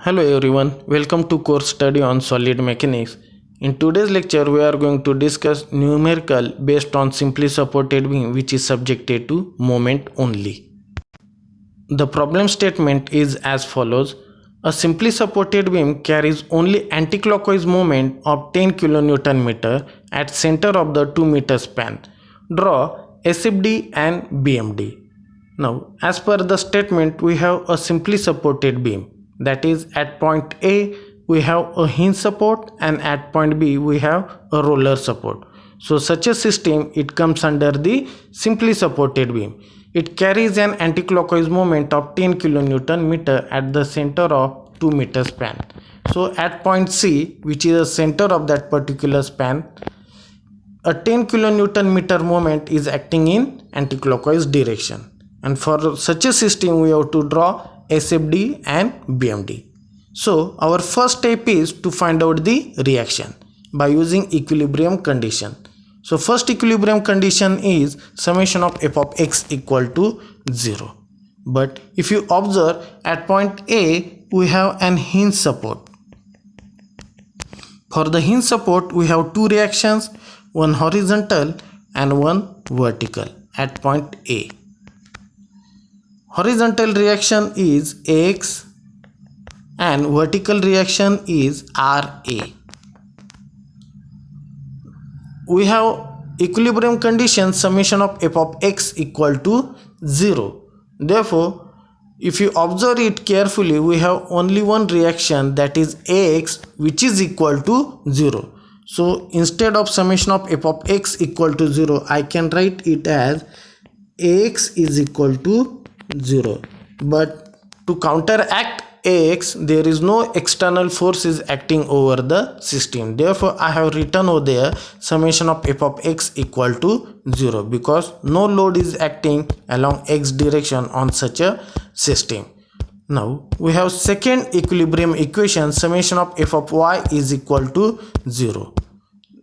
Hello everyone, welcome to course study on solid mechanics. In today's lecture we are going to discuss numerical based on simply supported beam which is subjected to moment only. The problem statement is as follows. A simply supported beam carries only anticlockwise moment of 10 kN at center of the 2 meter span. Draw SFD and BMD. Now, as per the statement, we have a simply supported beam. That is, at point A, we have a hinge support, and at point B, we have a roller support. So, such a system, it comes under the simply supported beam. It carries an anticlockwise moment of 10 kN at the center of 2 meter span. So, at point C, which is the center of that particular span, a 10 kN moment is acting in anticlockwise direction. And for such a system, we have to draw SFD and BMD. So our first step is to find out the reaction by using equilibrium condition. So first equilibrium condition is summation of f of x equal to 0. But if you observe, at point A, we have an hinge support. For the hinge support, we have two reactions, one horizontal and one vertical at point A. Horizontal reaction is Ax and vertical reaction is Ra. We have equilibrium condition summation of f of x equal to 0. Therefore, if you observe it carefully, we have only one reaction, that is Ax, which is equal to 0. So instead of summation of f of x equal to 0, I can write it as Ax is equal to 0. But to counteract Ax, there is no external forces acting over the system. Therefore, I have written over there summation of f of x equal to 0 because no load is acting along x direction on such a system. Now, we have second equilibrium equation, summation of f of y is equal to 0.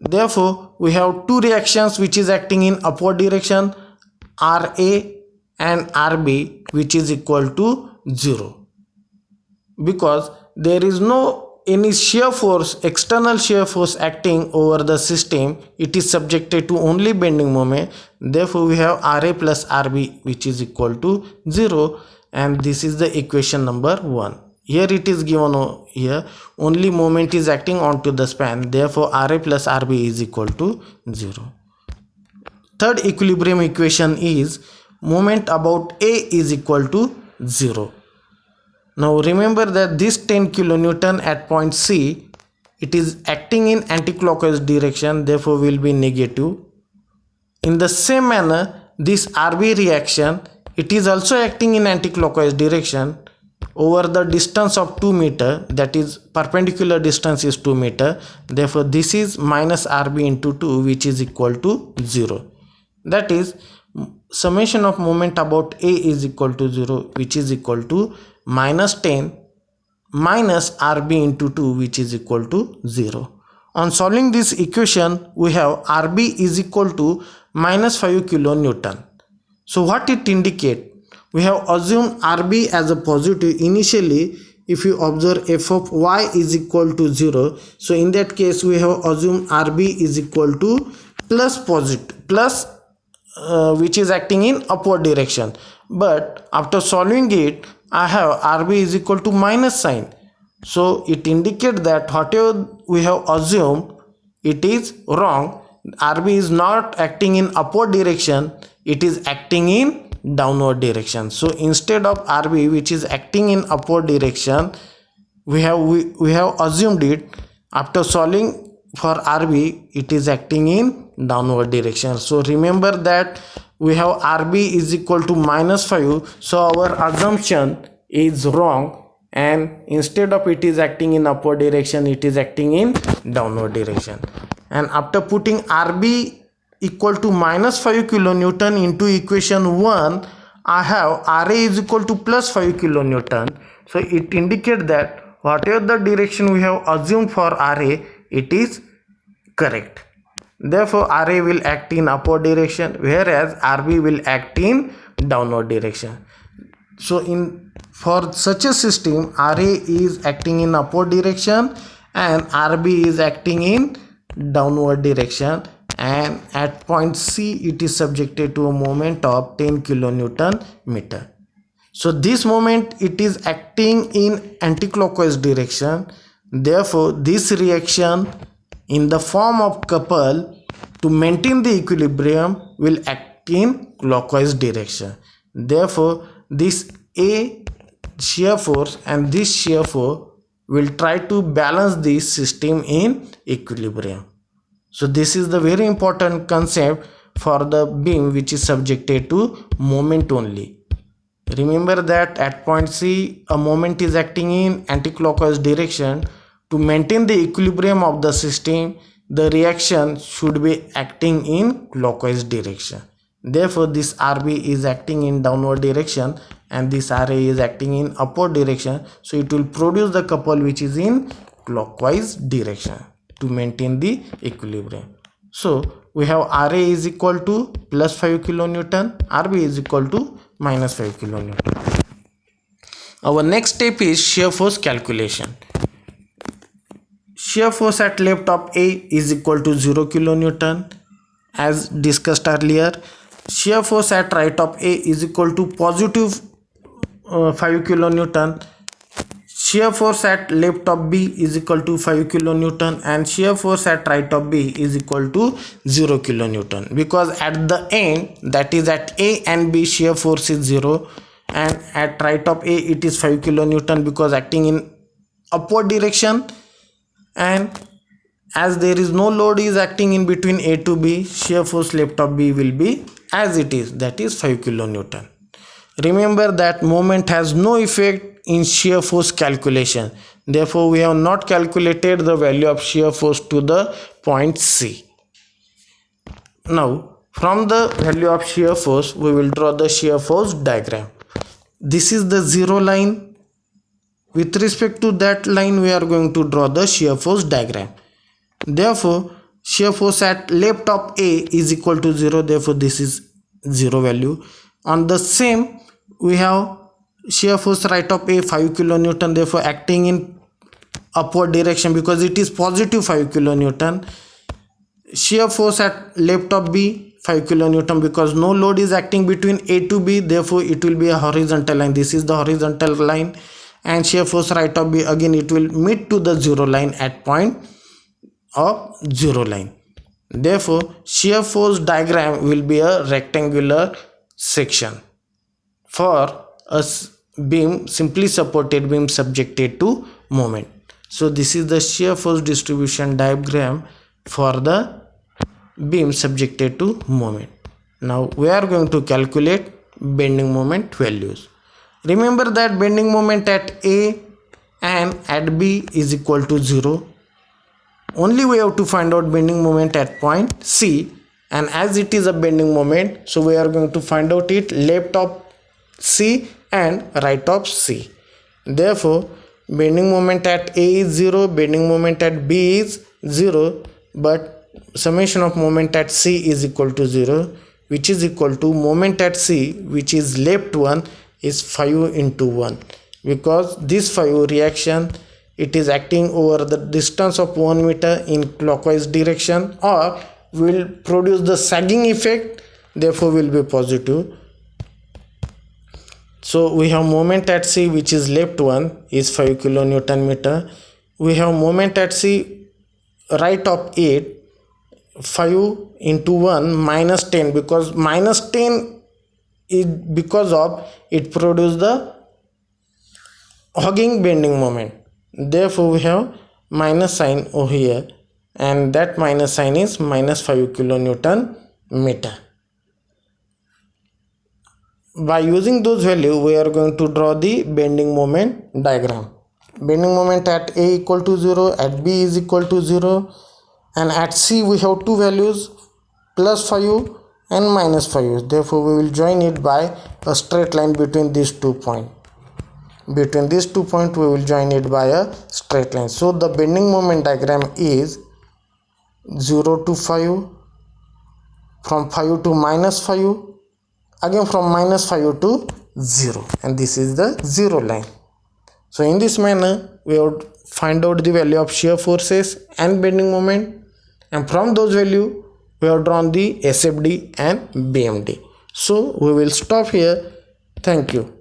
Therefore, we have two reactions which is acting in upward direction, Ra and Rb, which is equal to 0. Because there is no any shear force, external shear force acting over the system, it is subjected to only bending moment. Therefore, we have Ra plus Rb, which is equal to 0, and this is the equation number 1. Here it is given here only moment is acting onto the span. Therefore, Ra plus Rb is equal to 0. Third equilibrium equation is moment about A is equal to 0. Now remember that this 10 kN at point C, it is acting in anticlockwise direction, therefore will be negative. In the same manner, this Rb reaction, it is also acting in anticlockwise direction over the distance of 2 meter, that is perpendicular distance is 2 meter. Therefore this is minus Rb into 2, which is equal to 0. That is summation of moment about A is equal to 0, which is equal to minus 10 minus Rb into 2, which is equal to 0. On solving this equation, we have Rb is equal to minus 5 kN. So what it indicate? We have assumed Rb as a positive initially. If you observe f of y is equal to 0, so in that case we have assumed Rb is equal to plus positive, plus which is acting in upward direction. But after solving it, I have Rb is equal to minus sign. So it indicates that whatever we have assumed, it is wrong. Rb is not acting in upward direction, it is acting in downward direction. So instead of Rb, which is acting in upward direction, we have assumed it. After solving for Rb, it is acting in downward direction. So remember that we have Rb is equal to minus 5. So our assumption is wrong, and instead of it is acting in upward direction, it is acting in downward direction. And after putting Rb equal to minus 5 kN into equation 1, I have Ra is equal to plus 5 kN. So it indicates that whatever the direction we have assumed for Ra, it is correct. Therefore, Ra will act in upward direction, whereas Rb will act in downward direction. So in For such a system, RA is acting in upward direction and RB is acting in downward direction, and at point C it is subjected to a moment of 10 kilonewton meter. So this moment it is acting in anti-clockwise direction. Therefore this reaction in the form of couple to maintain the equilibrium will act in clockwise direction. Therefore this A shear force and this shear force will try to balance this system in equilibrium. So this is the very important concept for the beam which is subjected to moment only. Remember that at point C a moment is acting in anti-clockwise direction. To maintain the equilibrium of the system, the reaction should be acting in clockwise direction. Therefore this RB is acting in downward direction and this RA is acting in upward direction, so it will produce the couple which is in clockwise direction to maintain the equilibrium. So we have RA is equal to plus 5 kilonewton, RB is equal to minus 5 kilonewton. Our next step is shear force calculation. Shear force at left of A is equal to 0 kilonewton as discussed earlier. Shear force at right of A is equal to positive 5 kilonewton. Shear force at left of B is equal to 5 kilonewton and shear force at right of B is equal to 0 kilonewton, because at the end, that is at A and B, shear force is 0 and at right of A it is 5 kilonewton because acting in upward direction, and as there is no load is acting in between A to B, shear force left of B will be as it is, that is 5 kilonewton. Remember that moment has no effect in shear force calculation. Therefore, we have not calculated the value of shear force to the point C. Now, from the value of shear force, we will draw the shear force diagram. This is the zero line. With respect to that line, we are going to draw the shear force diagram. Therefore, shear force at left of A is equal to 0. Therefore, this is 0 value. On the same, we have shear force right of A 5 kilonewton, therefore acting in upward direction because it is positive 5 kilonewton. Shear force at left of B 5 kilonewton because no load is acting between A to B, therefore it will be a horizontal line. This is the horizontal line, and shear force right of B, again it will meet to the 0 line at point of 0 line. Therefore shear force diagram will be a rectangular section for a beam, simply supported beam subjected to moment. So this is the shear force distribution diagram for the beam subjected to moment. Now we are going to calculate bending moment values. Remember that bending moment at A and at B is equal to 0. Only we have to find out bending moment at point C, and as it is a bending moment, so we are going to find out it left of C and right of C. Therefore bending moment at A is 0, bending moment at B is 0, but summation of moment at C is equal to 0, which is equal to moment at C, which is left one, is 5 into 1, because this 5 reaction, it is acting over the distance of 1 meter in clockwise direction, or will produce the sagging effect, therefore will be positive. So we have moment at C, which is left one, is 5 kilonewton meter. We have moment at C right of 8, 5 into 1 minus 10, because minus 10 is because of it produces the hugging bending moment. Therefore we have minus sign over here, and that minus sign is minus 5 kilonewton meter. By using those values, we are going to draw the bending moment diagram. Bending moment at A equal to 0, at B is equal to 0, and at C we have two values, plus 5 and minus 5. Therefore we will join it by a straight line between these 2 points. Between these 2 points we will join it by a straight line. So the bending moment diagram is 0 to 5, from 5 to minus 5, again from minus 5 to 0, and this is the 0 line. So in this manner we have find out the value of shear forces and bending moment, and from those value we have drawn the SFD and BMD. So we will stop here. Thank you.